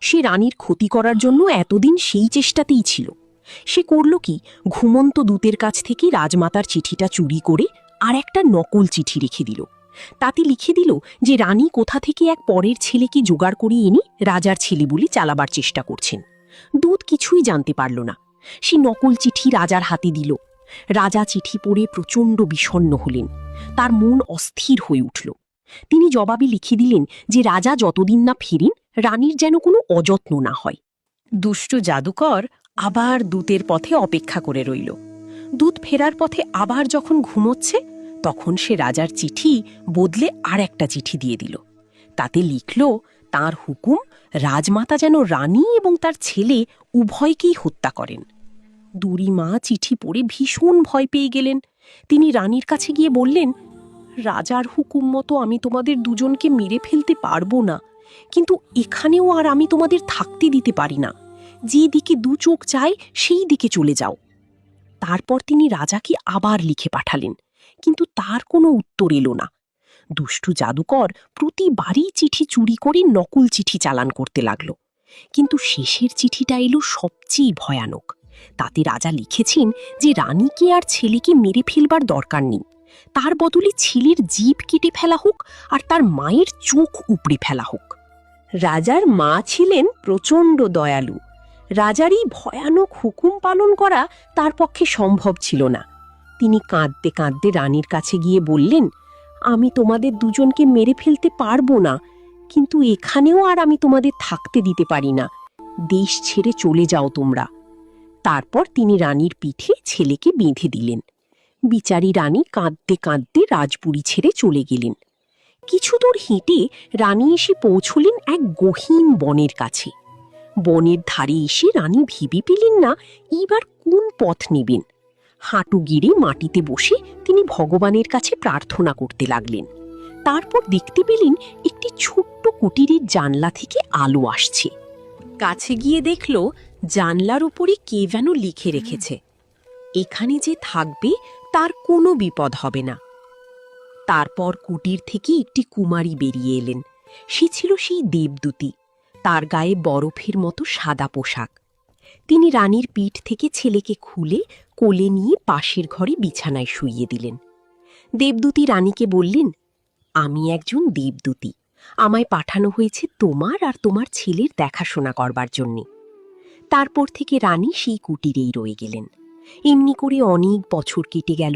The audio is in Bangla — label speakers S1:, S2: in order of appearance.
S1: সে রানীর ক্ষতি করার জন্য এতদিন সেই চেষ্টাতেই ছিল। সে করল কি, ঘুমন্ত দূতের কাছ থেকে রাজমাতার চিঠিটা চুরি করে আর একটা নকল চিঠি রেখে দিল। তাতে লিখে দিল যে রানী কোথা থেকে এক পরের ছেলেকে জোগাড় করিয়ে এনে রাজার ছেলে বলে চালাবার চেষ্টা করছেন। দূত কিছুই জানতে পারল না। সে নকল চিঠি রাজার হাতে দিল। রাজা চিঠি পড়ে প্রচণ্ড বিষণ্ণ হলেন। তার মন অস্থির হয়ে উঠল। তিনি জবাবে লিখে দিলেন যে রাজা যতদিন না ফিরেন রানীর যেন কোনো অযত্ন না হয়। দুষ্ট জাদুকর আবার দূতের পথে অপেক্ষা করে রইল। দূত ফেরার পথে আবার যখন ঘুমোচ্ছে, তখন সে রাজার চিঠি বদলে আর একটা চিঠি দিয়ে দিল। তাতে লিখল তার হুকুম রাজমাতা যেন রানী এবং তার ছেলে উভয়কেই হত্যা করেন। বুড়িমা চিঠি পড়ে ভীষণ ভয় পেয়ে গেলেন। তিনি রানীর কাছে গিয়ে বললেন, রাজার হুকুম মতো আমি তোমাদের দুজনকে মেরে ফেলতে পারবো না, কিন্তু এখানেও আর আমি তোমাদের থাকতে দিতে পারি না। যে দিকে দু চোখ চায় সেই দিকে চলে যাও। তারপর তিনি রাজাকে আবার লিখে পাঠালেন, কিন্তু তার কোনো উত্তর এলো না। দুষ্টু জাদুকর প্রতিবারই চিঠি চুরি করে নকল চিঠি চালান করতে লাগল। কিন্তু শেষের চিঠিটা এলো সবচেয়ে ভয়ানক। তাতে রাজা লিখেছেন যে রানীকে আর ছেলেকে মেরে ফেলবার দরকার নেই, তার বদলে ছেলের জিভ কেটে ফেলা হোক আর তার মায়ের চোখ উপড়ে ফেলা হোক। রাজার মা ছিলেন প্রচণ্ড দয়ালু। রাজার এই ভয়ানক হুকুম পালন করা তার পক্ষে সম্ভব ছিল না। তিনি কাঁদতে কাঁদতে রানীর কাছে গিয়ে বললেন, আমি তোমাদের দুজনকে মেরে ফেলতে পারবো না, কিন্তু এখানেও আর আমি তোমাদের থাকতে দিতে পারি না। দেশ ছেড়ে চলে যাও তোমরা। তারপর তিনি রানীর পিঠে ছেলেকে বেঁধে দিলেন। বিচারী রানী কাঁদতে কাঁদতে রাজপুরী ছেড়ে চলে গেলেন। কিছু দূর হেঁটে রানী এসে পৌঁছলেন এক গহীন বনের কাছে। বনের ধারে এসে রানী ভেবে পেলেন না এইবার কোন পথ নেবেন। হাঁটু গেড়ে মাটিতে বসে তিনি ভগবানের কাছে প্রার্থনা করতে লাগলেন। তারপর দেখতে পেলেন একটি ছোট্ট কুটিরের জানলা থেকে আলো আসছে। কাছে গিয়ে দেখল জানলার উপরে কে যেন লিখে রেখেছে, এখানে যে থাকবে তার কোনো বিপদ হবে না। তারপর কুটির থেকে একটি কুমারী বেরিয়ে এলেন। সে ছিল সেই দেবদূতী। তার গায়ে বরফের মতো সাদা পোশাক। তিনি রানীর পিঠ থেকে ছেলেকে খুলে কোলে নিয়ে পাশের ঘরে বিছানায় শুইয়ে দিলেন। দেবদূতী রানীকে বললেন, আমি একজন দেবদূতী, আমায় পাঠানো হয়েছে তোমার আর তোমার ছেলের দেখাশোনা করবার জন্যে। তারপর থেকে রানী সেই কুটিরেই রয়ে গেলেন। এমনি করে অনেক বছর কেটে গেল।